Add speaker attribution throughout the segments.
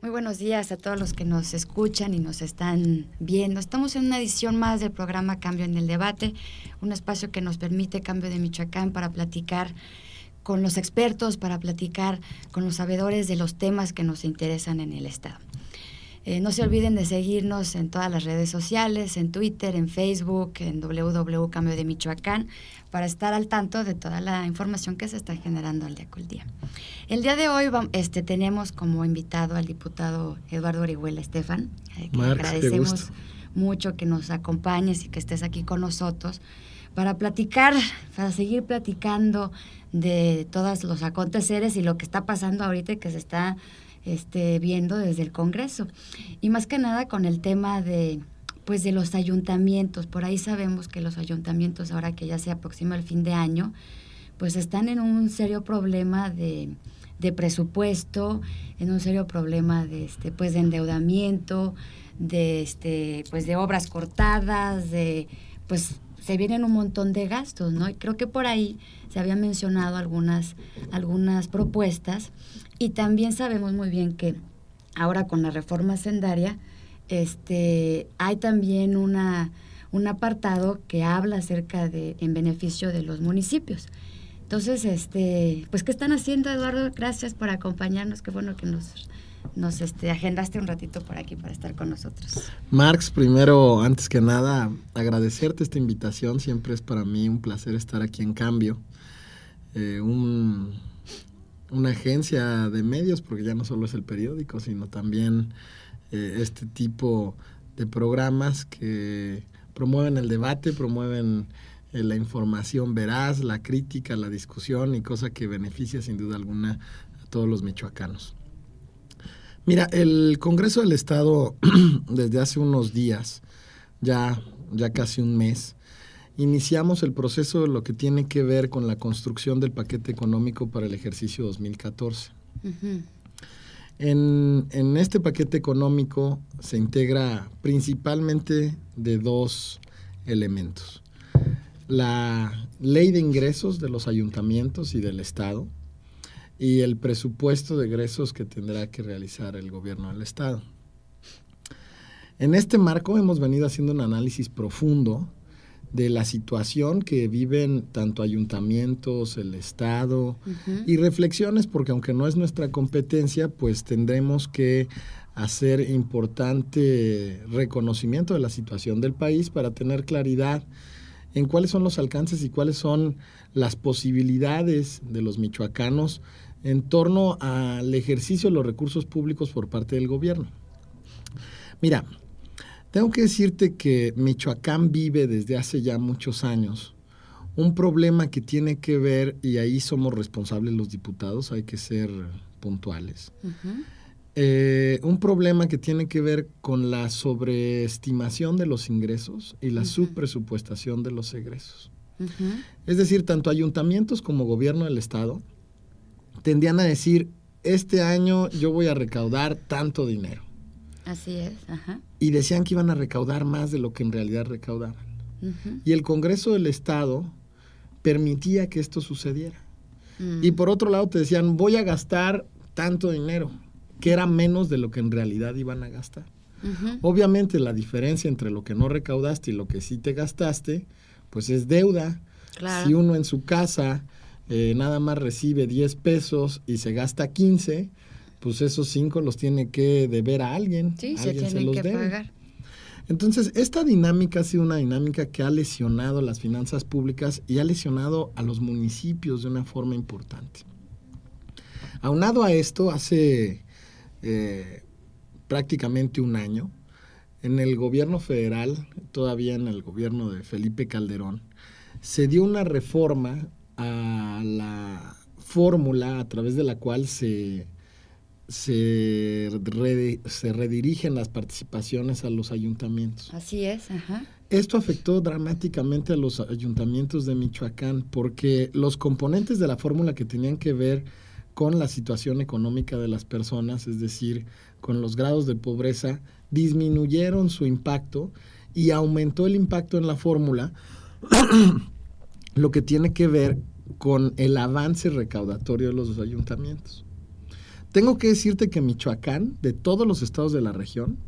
Speaker 1: Muy buenos días a todos los que nos escuchan y nos están viendo. Estamos en una edición más del programa Cambio en el Debate, un espacio que nos permite Cambio de Michoacán para platicar con los expertos, para platicar con los sabedores de los temas que nos interesan en el Estado. No se olviden de seguirnos en todas las redes sociales, en Twitter, en Facebook, en www.cambio de Michoacán, para estar al tanto de toda la información que se está generando al día con día. El día de hoy tenemos como invitado al diputado Eduardo Orihuela Estefan, que agradecemos mucho que nos acompañes y que estés aquí con nosotros para platicar, para seguir platicando de todos los aconteceres y lo que está pasando ahorita y que se está viendo desde el Congreso. Y más que nada con el tema de los ayuntamientos. Por ahí sabemos que los ayuntamientos, ahora que ya se aproxima el fin de año, pues están en un serio problema de presupuesto, en un serio problema de endeudamiento, de obras cortadas, se vienen un montón de gastos, ¿no? Y creo que por ahí se habían mencionado algunas propuestas, y también sabemos muy bien que ahora con la reforma hacendaria hay también un apartado que habla acerca en beneficio de los municipios. Entonces, ¿qué están haciendo, Eduardo? Gracias por acompañarnos, qué bueno que nos agendaste un ratito por aquí para estar con nosotros.
Speaker 2: Marx, primero, antes que nada, agradecerte esta invitación. Siempre es para mí un placer estar aquí en Cambio, una agencia de medios, porque ya no solo es el periódico, sino también este tipo de programas que promueven el debate, promueven la información veraz, la crítica, la discusión, y cosa que beneficia sin duda alguna a todos los michoacanos. Mira, el Congreso del Estado desde hace unos días, ya casi un mes, iniciamos el proceso de lo que tiene que ver con la construcción del paquete económico para el ejercicio 2014. Uh-huh. En este paquete económico se integra principalmente de dos elementos: la ley de ingresos de los ayuntamientos y del Estado, y el presupuesto de egresos que tendrá que realizar el gobierno del Estado. En este marco hemos venido haciendo un análisis profundo de la situación que viven tanto ayuntamientos, el Estado, uh-huh, y reflexiones, porque aunque no es nuestra competencia, pues tendremos que hacer importante reconocimiento de la situación del país para tener claridad en cuáles son los alcances y cuáles son las posibilidades de los michoacanos en torno al ejercicio de los recursos públicos por parte del gobierno. Mira, tengo que decirte que Michoacán vive desde hace ya muchos años un problema que tiene que ver, y ahí somos responsables los diputados, hay que ser puntuales, uh-huh, un problema que tiene que ver con la sobreestimación de los ingresos y la, uh-huh, subpresupuestación de los egresos. Uh-huh. Es decir, tanto ayuntamientos como gobierno del Estado tendían a decir, este año yo voy a recaudar tanto dinero.
Speaker 1: Así es, ajá.
Speaker 2: Y decían que iban a recaudar más de lo que en realidad recaudaban. Uh-huh. Y el Congreso del Estado permitía que esto sucediera. Uh-huh. Y por otro lado te decían, voy a gastar tanto dinero, que era menos de lo que en realidad iban a gastar. Uh-huh. Obviamente la diferencia entre lo que no recaudaste y lo que sí te gastaste, pues es deuda. Claro. Si uno en su casa nada más recibe 10 pesos y se gasta 15, pues esos 5 los tiene que deber a alguien.
Speaker 1: Sí, alguien se tienen que pagar.
Speaker 2: Entonces, esta dinámica ha sido una dinámica que ha lesionado las finanzas públicas y ha lesionado a los municipios de una forma importante. Aunado a esto, hace prácticamente un año, en el gobierno federal, todavía en el gobierno de Felipe Calderón, se dio una reforma a la fórmula a través de la cual se redirigen las participaciones a los ayuntamientos.
Speaker 1: Así es, ajá.
Speaker 2: Esto afectó dramáticamente a los ayuntamientos de Michoacán, porque los componentes de la fórmula que tenían que ver con la situación económica de las personas, es decir, con los grados de pobreza, disminuyeron su impacto y aumentó el impacto en la fórmula, lo que tiene que ver con el avance recaudatorio de los ayuntamientos. Tengo que decirte que Michoacán, de todos los estados de la región,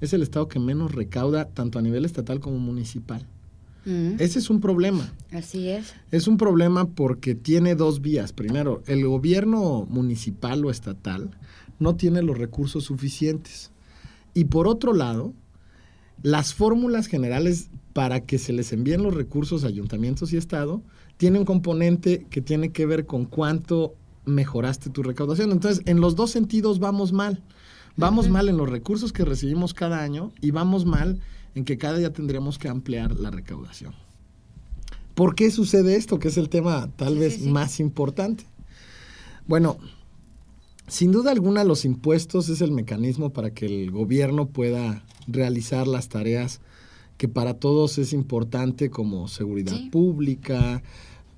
Speaker 2: es el estado que menos recauda tanto a nivel estatal como municipal. Ese es un problema.
Speaker 1: Así es.
Speaker 2: Es un problema porque tiene dos vías. Primero, el gobierno municipal o estatal no tiene los recursos suficientes. Y por otro lado, las fórmulas generales para que se les envíen los recursos a ayuntamientos y estado tiene un componente que tiene que ver con cuánto mejoraste tu recaudación. Entonces, en los dos sentidos vamos mal. Vamos mal en los recursos que recibimos cada año y vamos mal en que cada día tendríamos que ampliar la recaudación. ¿Por qué sucede esto? Que es el tema tal vez más importante. Bueno, sin duda alguna los impuestos es el mecanismo para que el gobierno pueda realizar las tareas que para todos es importante, como seguridad pública,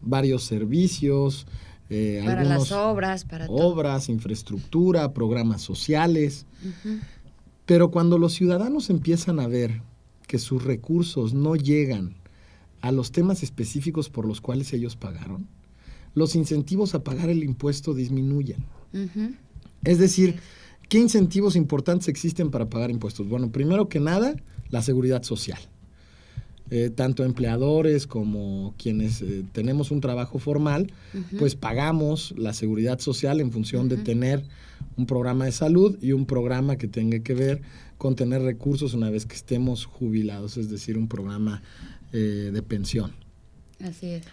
Speaker 2: varios servicios,
Speaker 1: para las obras, para
Speaker 2: obras, todo. Infraestructura, programas sociales. Pero cuando los ciudadanos empiezan a ver que sus recursos no llegan a los temas específicos por los cuales ellos pagaron, los incentivos a pagar el impuesto disminuyen. Es decir, ¿qué incentivos importantes existen para pagar impuestos? Bueno, primero que nada, la seguridad social. Tanto empleadores como quienes tenemos un trabajo formal, pues pagamos la seguridad social en función de tener un programa de salud y un programa que tenga que ver con tener recursos una vez que estemos jubilados, es decir, un programa de pensión.
Speaker 1: Así es.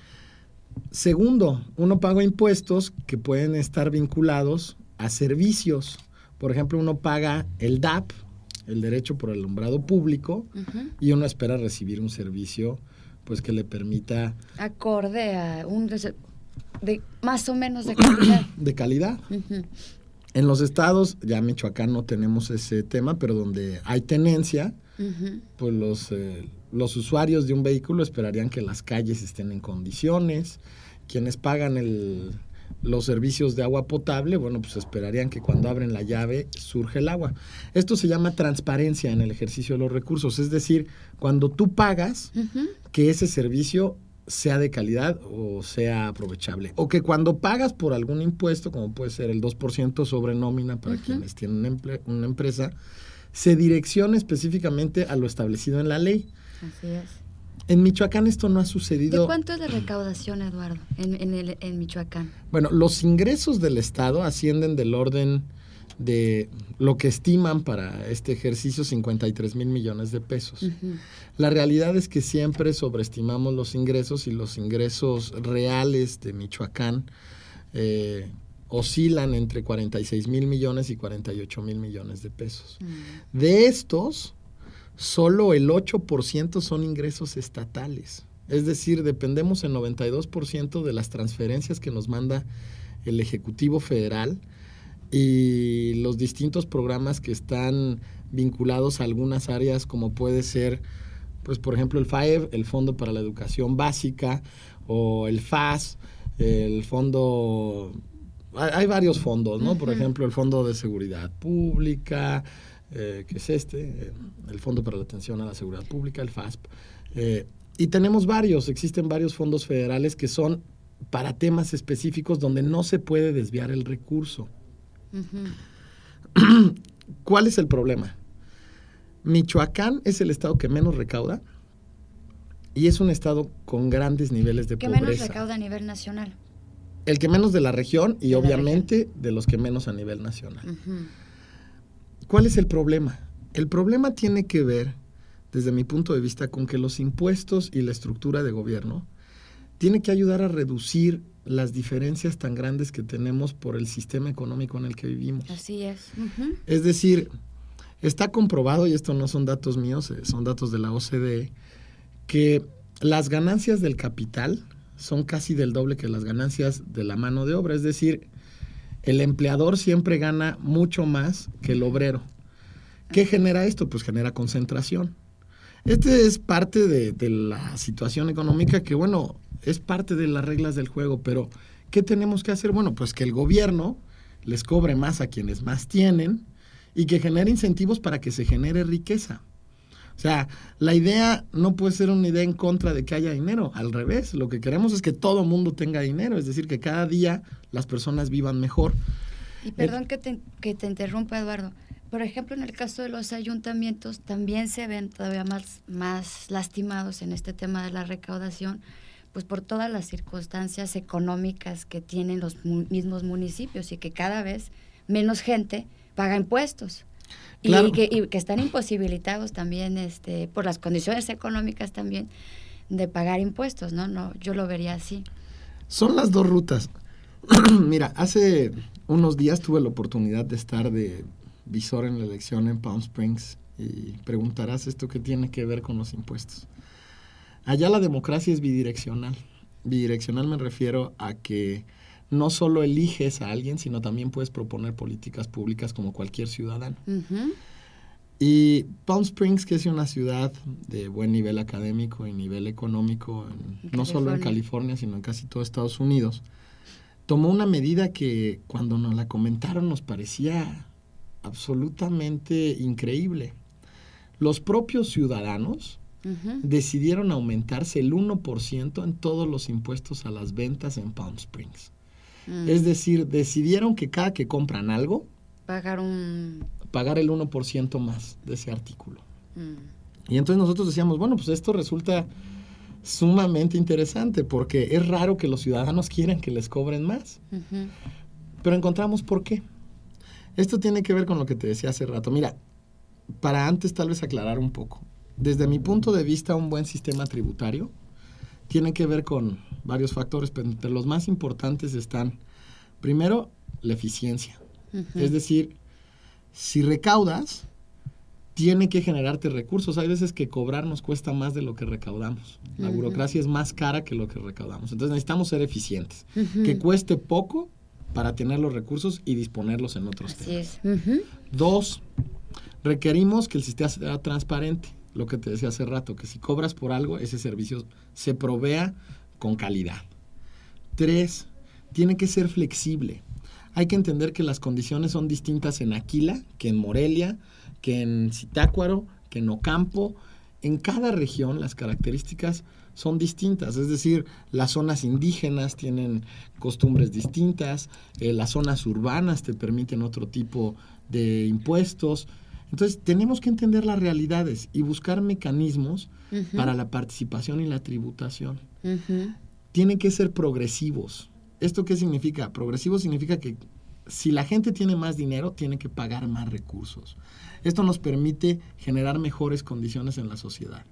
Speaker 2: Segundo, uno paga impuestos que pueden estar vinculados a servicios. Por ejemplo, uno paga el DAP, el derecho por el alumbrado público, y uno espera recibir un servicio pues que le permita...
Speaker 1: Acorde a más o menos de calidad.
Speaker 2: De calidad. En los estados, ya en Michoacán no tenemos ese tema, pero donde hay tenencia, pues los usuarios de un vehículo esperarían que las calles estén en condiciones. Quienes pagan los servicios de agua potable, bueno, pues esperarían que cuando abren la llave surge el agua. Esto se llama transparencia en el ejercicio de los recursos, es decir, cuando tú pagas, que ese servicio sea de calidad o sea aprovechable. O que cuando pagas por algún impuesto, como puede ser el 2% sobre nómina para quienes tienen una empresa, se direccione específicamente a lo establecido en la ley.
Speaker 1: Así es.
Speaker 2: En Michoacán esto no ha sucedido.
Speaker 1: ¿De cuánto es la recaudación, Eduardo, en Michoacán?
Speaker 2: Bueno, los ingresos del Estado ascienden del orden de lo que estiman para este ejercicio 53 mil millones de pesos. La realidad es que siempre sobreestimamos los ingresos y los ingresos reales de Michoacán oscilan entre 46 mil millones y 48 mil millones de pesos. De estos, solo el 8% son ingresos estatales. Es decir, dependemos el 92% de las transferencias que nos manda el Ejecutivo Federal y los distintos programas que están vinculados a algunas áreas, como puede ser, pues por ejemplo, el FAEB, el Fondo para la Educación Básica, o el FAS, el fondo... Hay varios fondos, ¿no? Por ejemplo, el Fondo de Seguridad Pública, que es el Fondo para la Atención a la Seguridad Pública, el FASP. Y tenemos existen varios fondos federales que son para temas específicos donde no se puede desviar el recurso. ¿Cuál es el problema? Michoacán es el estado que menos recauda y es un estado con grandes niveles de pobreza.
Speaker 1: ¿Qué menos recauda a nivel nacional?
Speaker 2: El que menos de la región y obviamente de los que menos a nivel nacional. ¿Cuál es el problema? El problema tiene que ver, desde mi punto de vista, con que los impuestos y la estructura de gobierno tiene que ayudar a reducir las diferencias tan grandes que tenemos por el sistema económico en el que vivimos.
Speaker 1: Así es.
Speaker 2: Es decir, está comprobado, y esto no son datos míos, son datos de la OCDE, que las ganancias del capital son casi del doble que las ganancias de la mano de obra. Es decir, el empleador siempre gana mucho más que el obrero. ¿Qué genera esto? Pues genera concentración. Este es parte de la situación económica que, bueno, es parte de las reglas del juego, pero ¿qué tenemos que hacer? Bueno, pues que el gobierno les cobre más a quienes más tienen y que genere incentivos para que se genere riqueza. O sea, la idea no puede ser una idea en contra de que haya dinero, al revés, lo que queremos es que todo mundo tenga dinero, es decir, que cada día las personas vivan mejor.
Speaker 1: Y perdón que te interrumpa, Eduardo. Por ejemplo, en el caso de los ayuntamientos, también se ven todavía más lastimados en este tema de la recaudación, pues por todas las circunstancias económicas que tienen los mismos municipios y que cada vez menos gente paga impuestos. Claro. Y que están imposibilitados también por las condiciones económicas también de pagar impuestos, ¿no? Yo lo vería así.
Speaker 2: Son las dos rutas. Mira, hace unos días tuve la oportunidad de estar de visor en la elección en Palm Springs y preguntarás esto qué tiene que ver con los impuestos. Allá la democracia es bidireccional. Bidireccional me refiero a que no solo eliges a alguien, sino también puedes proponer políticas públicas como cualquier ciudadano. Uh-huh. Y Palm Springs, que es una ciudad de buen nivel académico y nivel económico, no solo en California, sino en casi todo Estados Unidos, tomó una medida que cuando nos la comentaron nos parecía absolutamente increíble. Los propios ciudadanos decidieron aumentarse el 1% en todos los impuestos a las ventas en Palm Springs. Es decir, decidieron que cada que compran algo, pagar el 1% más de ese artículo. Y entonces nosotros decíamos, bueno, pues esto resulta sumamente interesante porque es raro que los ciudadanos quieran que les cobren más. Pero encontramos por qué. Esto tiene que ver con lo que te decía hace rato. Mira, para antes tal vez aclarar un poco. Desde mi punto de vista, un buen sistema tributario tiene que ver con varios factores, pero entre los más importantes están, primero, la eficiencia. Es decir, si recaudas, tiene que generarte recursos. Hay veces que cobrar nos cuesta más de lo que recaudamos. La burocracia es más cara que lo que recaudamos. Entonces necesitamos ser eficientes. Que cueste poco para tener los recursos y disponerlos en otros temas. 2, requerimos que el sistema sea transparente. Lo que te decía hace rato, que si cobras por algo, ese servicio se provea con calidad. 3, tiene que ser flexible. Hay que entender que las condiciones son distintas en Aquila, que en Morelia, que en Zitácuaro, que en Ocampo. En cada región las características son distintas, es decir, las zonas indígenas tienen costumbres distintas, las zonas urbanas te permiten otro tipo de impuestos. Entonces, tenemos que entender las realidades y buscar mecanismos para la participación y la tributación. Tienen que ser progresivos. ¿Esto qué significa? Progresivo significa que si la gente tiene más dinero, tiene que pagar más recursos. Esto nos permite generar mejores condiciones en la sociedad.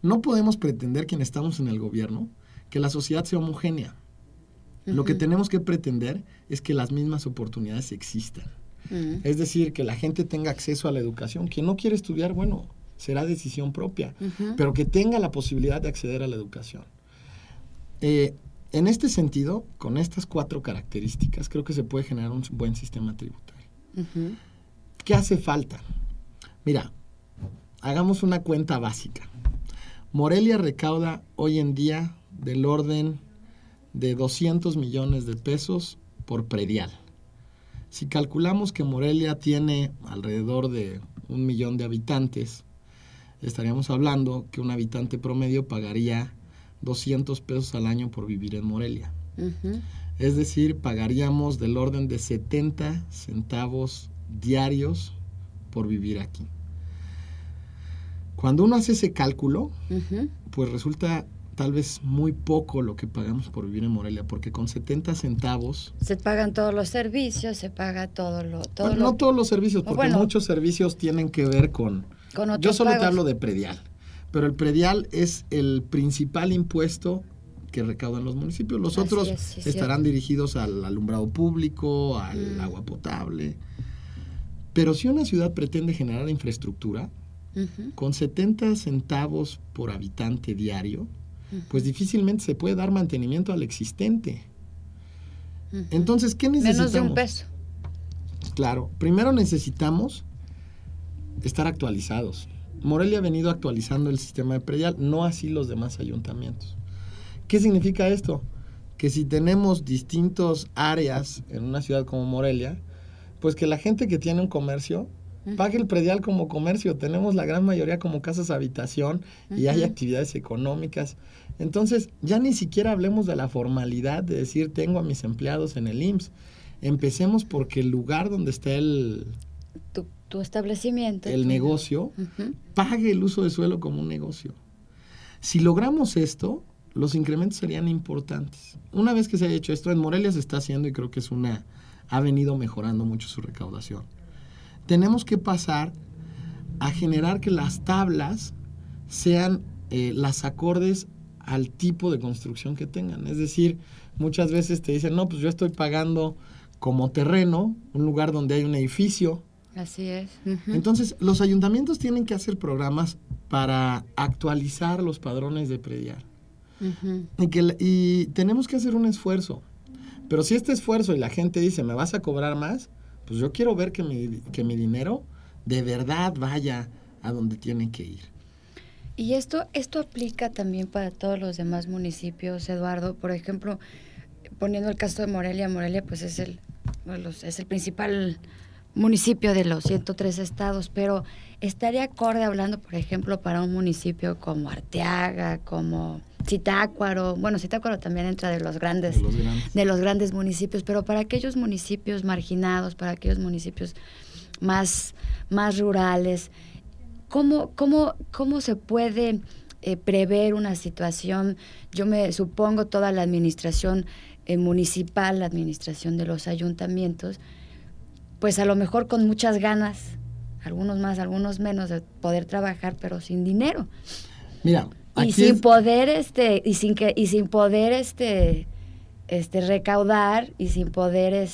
Speaker 2: No podemos pretender, quienes estamos en el gobierno, que la sociedad sea homogénea. Lo que tenemos que pretender es que las mismas oportunidades existan. Es decir, que la gente tenga acceso a la educación. Quien no quiere estudiar, bueno, será decisión propia, pero que tenga la posibilidad de acceder a la educación. En este sentido, con estas 4 características, creo que se puede generar un buen sistema tributario. ¿Qué hace falta? Mira, hagamos una cuenta básica. Morelia recauda hoy en día del orden de 200 millones de pesos por predial. Si calculamos que Morelia tiene alrededor de 1 millón de habitantes, estaríamos hablando que un habitante promedio pagaría 200 pesos al año por vivir en Morelia. Es decir, pagaríamos del orden de 70 centavos diarios por vivir aquí. Cuando uno hace ese cálculo, pues resulta tal vez muy poco lo que pagamos por vivir en Morelia, porque con 70 centavos...
Speaker 1: Se pagan todos los servicios, se paga todo lo...
Speaker 2: No todos los servicios, porque muchos servicios tienen que ver con otros yo solo pagos. Te hablo de predial, pero el predial es el principal impuesto que recaudan los municipios. Los otros estarán dirigidos al alumbrado público, al agua potable. Pero si una ciudad pretende generar infraestructura, con 70 centavos por habitante diario, pues difícilmente se puede dar mantenimiento al existente. Entonces, ¿qué necesitamos?
Speaker 1: Menos de $1 peso.
Speaker 2: Claro, primero necesitamos estar actualizados. Morelia ha venido actualizando el sistema de predial, no así los demás ayuntamientos. ¿Qué significa esto? Que si tenemos distintas áreas en una ciudad como Morelia, pues que la gente que tiene un comercio pague el predial como comercio. Tenemos la gran mayoría como casas habitación y hay actividades económicas. Entonces, ya ni siquiera hablemos de la formalidad de decir tengo a mis empleados en el IMSS. empecemos porque el lugar donde está
Speaker 1: tu establecimiento,
Speaker 2: el negocio, pague el uso de suelo como un negocio. Si logramos esto, los incrementos serían importantes. Una vez que se haya hecho esto, en Morelia se está haciendo y creo que ha venido mejorando mucho su recaudación. Tenemos que pasar a generar que las tablas sean las acordes al tipo de construcción que tengan. Es decir, muchas veces te dicen, no, pues yo estoy pagando como terreno un lugar donde hay un edificio.
Speaker 1: Así es.
Speaker 2: Entonces, los ayuntamientos tienen que hacer programas para actualizar los padrones de predial. Y tenemos que hacer un esfuerzo. Pero si este esfuerzo y la gente dice, ¿me vas a cobrar más? Pues yo quiero ver que mi dinero de verdad vaya a donde tiene que ir.
Speaker 1: Y esto aplica también para todos los demás municipios, Eduardo. Por ejemplo, poniendo el caso de Morelia, pues es el principal municipio de los 103 estados, pero estaría acorde hablando, por ejemplo, para un municipio como Arteaga, como Zitácuaro. Bueno, Zitácuaro también entra de los grandes municipios, pero para aquellos municipios marginados, para aquellos municipios más rurales, ¿cómo se puede prever una situación? Yo me supongo toda la administración municipal, la administración de los ayuntamientos, pues a lo mejor con muchas ganas, algunos más, algunos menos, de poder trabajar, pero sin dinero.
Speaker 2: Mira,
Speaker 1: y sin poder recaudar, y sin poder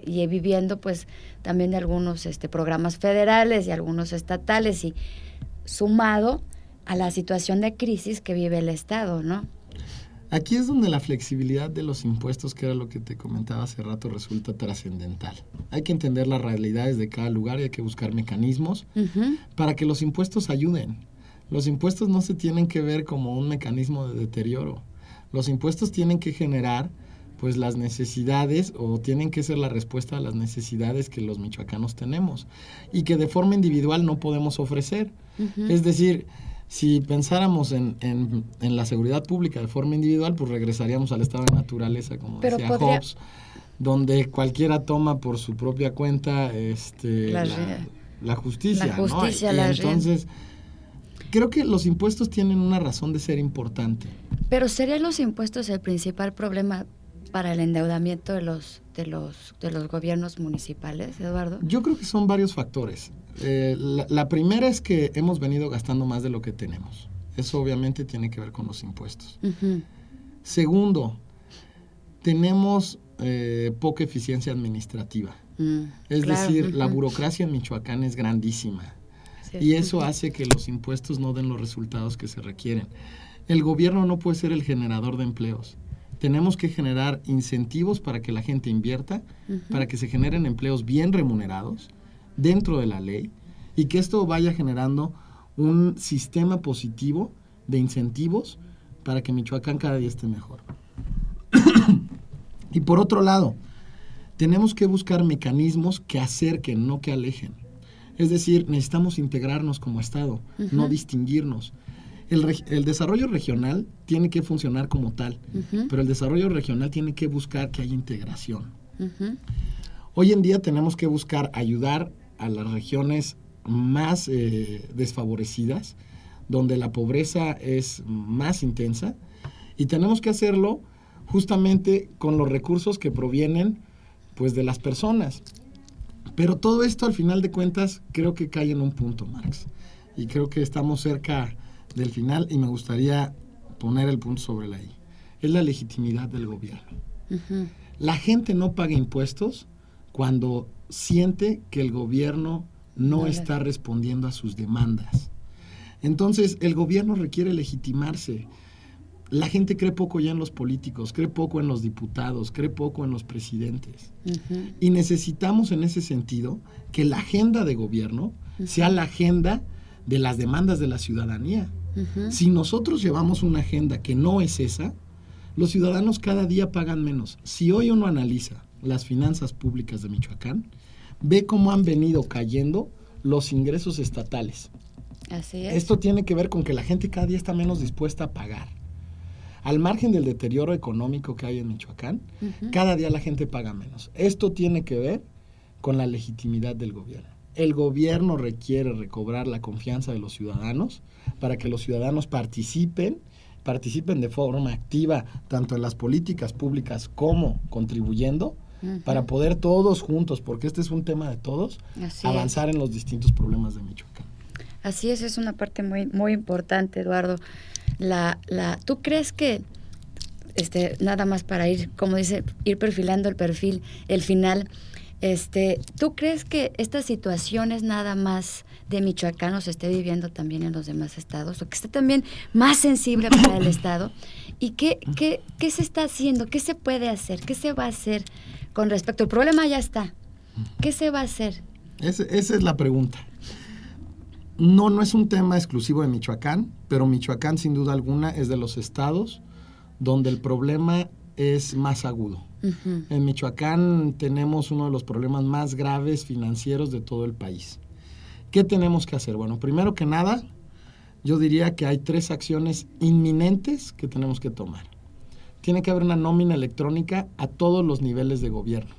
Speaker 1: y viviendo pues también de algunos programas federales y algunos estatales, y sumado a la situación de crisis que vive el Estado, ¿no?
Speaker 2: Aquí es donde la flexibilidad de los impuestos, que era lo que te comentaba hace rato, resulta trascendental. Hay que entender las realidades de cada lugar y hay que buscar mecanismos para que los impuestos ayuden. Los impuestos no se tienen que ver como un mecanismo de deterioro. Los impuestos tienen que generar pues las necesidades, o tienen que ser la respuesta a las necesidades que los michoacanos tenemos y que de forma individual no podemos ofrecer. Es decir, si pensáramos en la seguridad pública de forma individual, pues regresaríamos al estado de naturaleza, como decía Hobbes, donde cualquiera toma por su propia cuenta la justicia.
Speaker 1: La justicia,
Speaker 2: ¿no? Y entonces, creo que los impuestos tienen una razón de ser importante.
Speaker 1: Pero ¿serían los impuestos el principal problema para el endeudamiento de los gobiernos municipales, Eduardo?
Speaker 2: Yo creo que son varios factores. La primera es que hemos venido gastando más de lo que tenemos. Eso obviamente tiene que ver con los impuestos. Segundo, tenemos poca eficiencia administrativa. Es decir, la burocracia en Michoacán es grandísima. Y eso hace que los impuestos no den los resultados que se requieren. El gobierno no puede ser el generador de empleos. Tenemos que generar incentivos para que la gente invierta, para que se generen empleos bien remunerados dentro de la ley, y que esto vaya generando un sistema positivo de incentivos para que Michoacán cada día esté mejor. Y por otro lado, tenemos que buscar mecanismos que acerquen, no que alejen. Es decir, necesitamos integrarnos como Estado, no distinguirnos. El desarrollo regional tiene que funcionar como tal, pero el desarrollo regional tiene que buscar que haya integración. Hoy en día tenemos que buscar ayudar a las regiones más desfavorecidas, donde la pobreza es más intensa, y tenemos que hacerlo justamente con los recursos que provienen pues de las personas. Pero todo esto, al final de cuentas, creo que cae en un punto, Marx, y creo que estamos cerca del final, y me gustaría poner el punto sobre la I. Es la legitimidad del gobierno. La gente no paga impuestos cuando siente que el gobierno no está respondiendo a sus demandas. Entonces, el gobierno requiere legitimarse. La gente cree poco ya en los políticos, cree poco en los diputados, cree poco en los presidentes. Y necesitamos, en ese sentido, que la agenda de gobierno sea la agenda de las demandas de la ciudadanía. Si nosotros llevamos una agenda que no es esa, los ciudadanos cada día pagan menos. Si hoy uno analiza las finanzas públicas de Michoacán, ve cómo han venido cayendo los ingresos estatales.
Speaker 1: Así es.
Speaker 2: Esto tiene que ver con que la gente cada día está menos dispuesta a pagar. al margen del deterioro económico que hay en Michoacán, cada día la gente paga menos. Esto tiene que ver con la legitimidad del gobierno. El gobierno requiere recobrar la confianza de los ciudadanos para que los ciudadanos participen de forma activa, tanto en las políticas públicas como contribuyendo, para poder todos juntos, porque este es un tema de todos, avanzar en los distintos problemas de Michoacán.
Speaker 1: Así es una parte muy, muy importante, Eduardo. ¿Tú crees que, nada más para ir, como dice, ir perfilando el final, ¿tú crees que esta situación es nada más de Michoacán o se esté viviendo también en los demás estados, o que esté también más sensible para el estado? ¿Y qué se está haciendo? ¿Qué se puede hacer? ¿Qué se va a hacer con respecto? El problema ya está. ¿Qué se va a hacer? Esa
Speaker 2: es la pregunta. No es un tema exclusivo de Michoacán, pero Michoacán sin duda alguna es de los estados donde el problema es más agudo. En Michoacán tenemos uno de los problemas más graves financieros de todo el país. ¿Qué tenemos que hacer? Bueno, primero que nada, yo diría que hay 3 acciones inminentes que tenemos que tomar. Tiene que haber una nómina electrónica a todos los niveles de gobierno.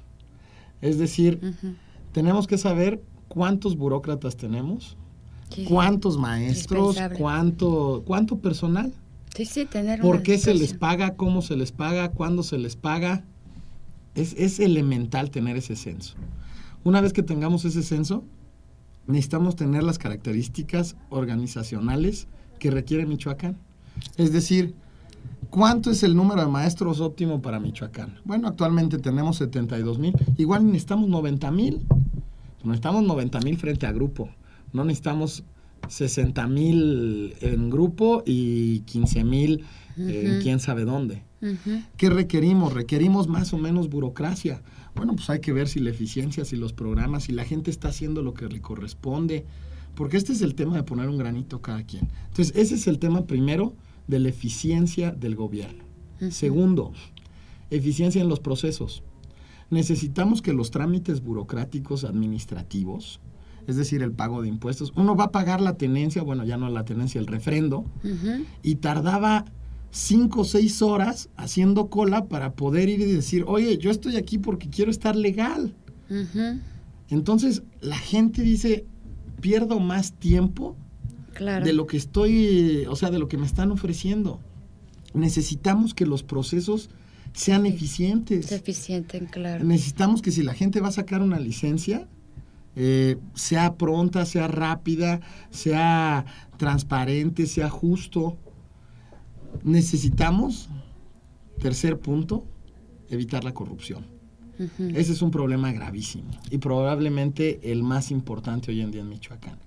Speaker 2: Es decir, tenemos que saber cuántos burócratas tenemos, cuántos maestros, cuánto personal.
Speaker 1: Sí, tener
Speaker 2: ¿Por qué se les paga? ¿Cómo se les paga? ¿Cuándo se les paga? Es elemental tener ese censo. Una vez que tengamos ese censo, necesitamos tener las características organizacionales que requiere Michoacán. Es decir, ¿cuánto es el número de maestros óptimo para Michoacán? Bueno, actualmente tenemos 72,000. Igual necesitamos 90,000. Necesitamos 90,000 frente a grupo. No necesitamos 60,000 en grupo y 15,000 en quién sabe dónde. ¿Qué requerimos? Requerimos más o menos burocracia. Bueno, pues hay que ver si la eficiencia, si los programas, si la gente está haciendo lo que le corresponde, porque este es el tema de poner un granito cada quien. Entonces, ese es el tema primero de la eficiencia del gobierno. Segundo, eficiencia en los procesos. Necesitamos que los trámites burocráticos administrativos, es decir, el pago de impuestos, uno va a pagar la tenencia, bueno, ya no la tenencia, el refrendo, y tardaba 5 o 6 horas haciendo cola para poder ir y decir, oye, yo estoy aquí porque quiero estar legal. Entonces, la gente dice, pierdo más tiempo de lo que de lo que me están ofreciendo. Necesitamos que los procesos sean eficientes.
Speaker 1: Se eficienten, claro.
Speaker 2: Necesitamos que si la gente va a sacar una licencia, sea pronta, sea rápida, sea transparente, sea justo. Necesitamos, tercer punto, evitar la corrupción. Ese es un problema gravísimo y probablemente el más importante hoy en día en Michoacán.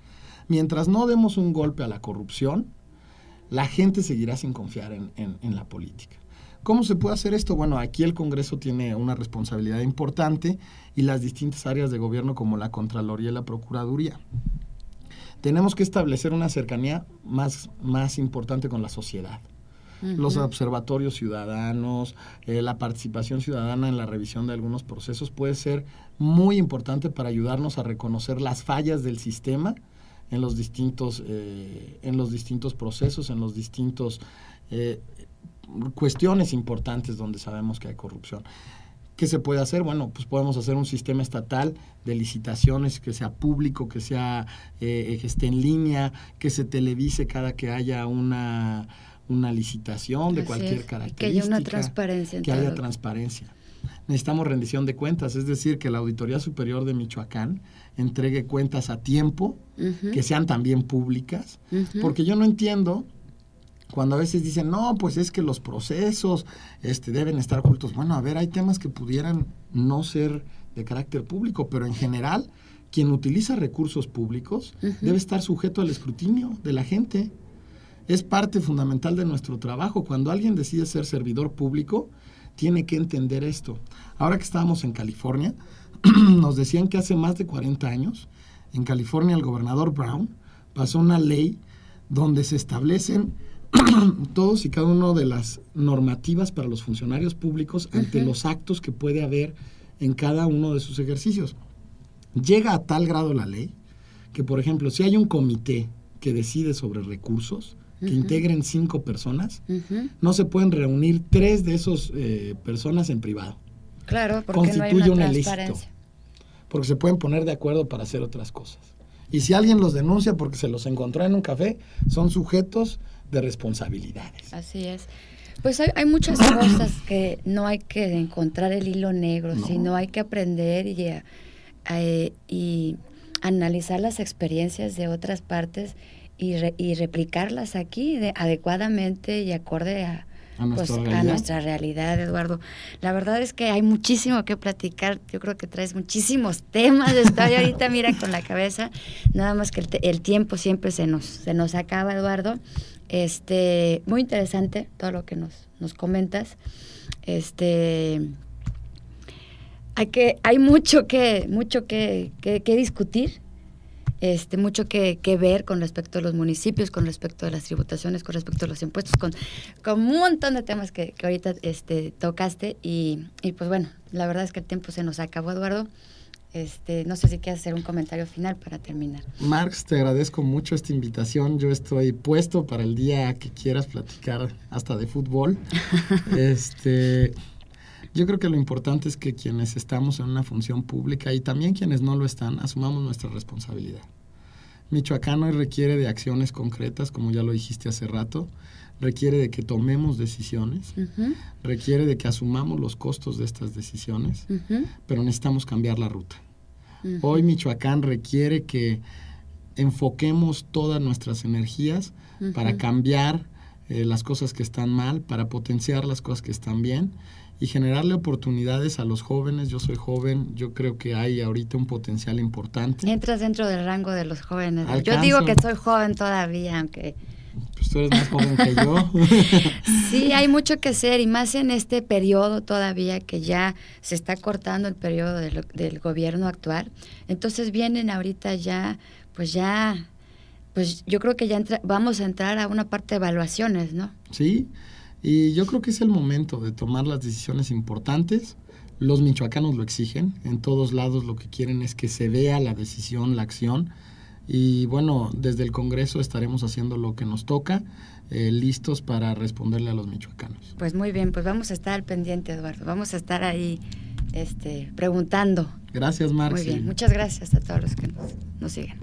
Speaker 2: Mientras no demos un golpe a la corrupción, la gente seguirá sin confiar en la política. ¿Cómo se puede hacer esto? Bueno, aquí el Congreso tiene una responsabilidad importante y las distintas áreas de gobierno como la Contraloría y la Procuraduría. Tenemos que establecer una cercanía más importante con la sociedad. Los observatorios ciudadanos, la participación ciudadana en la revisión de algunos procesos puede ser muy importante para ayudarnos a reconocer las fallas del sistema en los distintos procesos, en los distintos cuestiones importantes donde sabemos que hay corrupción. ¿Qué se puede hacer? Bueno, pues podemos hacer un sistema estatal de licitaciones que sea público, que esté en línea, que se televise cada que haya una licitación de cualquier característica. Que haya una transparencia. Que haya transparencia. Necesitamos rendición de cuentas, es decir, que la Auditoría Superior de Michoacán entregue cuentas a tiempo, que sean también públicas, porque yo no entiendo cuando a veces dicen, no, pues es que los procesos deben estar ocultos. Bueno, a ver, hay temas que pudieran no ser de carácter público, pero en general, quien utiliza recursos públicos debe estar sujeto al escrutinio de la gente. Es parte fundamental de nuestro trabajo. Cuando alguien decide ser servidor público, tiene que entender esto. Ahora que estábamos en California, nos decían que hace más de 40 años, en California el gobernador Brown pasó una ley donde se establecen todos y cada uno de las normativas para los funcionarios públicos ante los actos que puede haber en cada uno de sus ejercicios. Llega a tal grado la ley que, por ejemplo, si hay un comité que decide sobre recursos, que integren 5 personas,
Speaker 1: Uh-huh.
Speaker 2: no se pueden reunir 3 de esos personas en privado.
Speaker 1: Claro, porque
Speaker 2: Constituye
Speaker 1: no hay
Speaker 2: un
Speaker 1: una
Speaker 2: ilícito,
Speaker 1: transparencia.
Speaker 2: porque se pueden poner de acuerdo para hacer otras cosas. Y si alguien los denuncia porque se los encontró en un café, son sujetos de responsabilidades.
Speaker 1: Así es. Pues hay muchas cosas que no hay que encontrar el hilo negro,
Speaker 2: No.
Speaker 1: sino hay que aprender y analizar las experiencias de otras partes y replicarlas aquí adecuadamente y acorde a nuestra realidad, Eduardo. La verdad es que hay muchísimo que platicar. Yo creo que traes muchísimos temas. Estoy ahorita, mira, con la cabeza. Nada más que el tiempo siempre se nos acaba, Eduardo. Muy interesante todo lo que nos comentas. Hay mucho que discutir. Mucho que ver con respecto a los municipios, con respecto a las tributaciones, con respecto a los impuestos, con un montón de temas que ahorita tocaste y pues bueno, la verdad es que el tiempo se nos acabó, Eduardo. No sé si quieres hacer un comentario final para terminar.
Speaker 2: Marx, te agradezco mucho esta invitación. Yo estoy puesto para el día que quieras platicar hasta de fútbol. Yo creo que lo importante es que quienes estamos en una función pública y también quienes no lo están, asumamos nuestra responsabilidad. Michoacán hoy requiere de acciones concretas, como ya lo dijiste hace rato, requiere de que tomemos decisiones,
Speaker 1: Uh-huh.
Speaker 2: requiere de que asumamos los costos de estas decisiones,
Speaker 1: Uh-huh.
Speaker 2: pero necesitamos cambiar la ruta.
Speaker 1: Uh-huh.
Speaker 2: Hoy Michoacán requiere que enfoquemos todas nuestras energías
Speaker 1: Uh-huh.
Speaker 2: para cambiar las cosas que están mal, para potenciar las cosas que están bien y generarle oportunidades a los jóvenes. Yo soy joven, yo creo que hay ahorita un potencial importante.
Speaker 1: Entras dentro del rango de los jóvenes.
Speaker 2: Alcanzo.
Speaker 1: Yo digo que soy joven todavía, aunque...
Speaker 2: Pues tú eres más joven que yo.
Speaker 1: Sí, hay mucho que hacer y más en este periodo todavía que ya se está cortando el periodo del gobierno actual. Entonces vienen ahorita pues yo creo que ya vamos a entrar a una parte de evaluaciones, ¿no?
Speaker 2: Sí, y yo creo que es el momento de tomar las decisiones importantes. Los michoacanos lo exigen, en todos lados lo que quieren es que se vea la decisión, la acción. Y bueno, desde el Congreso estaremos haciendo lo que nos toca, listos para responderle a los michoacanos.
Speaker 1: Pues muy bien, pues vamos a estar al pendiente, Eduardo. Vamos a estar ahí preguntando.
Speaker 2: Gracias, Marx.
Speaker 1: Muy bien, muchas gracias a todos los que nos siguen.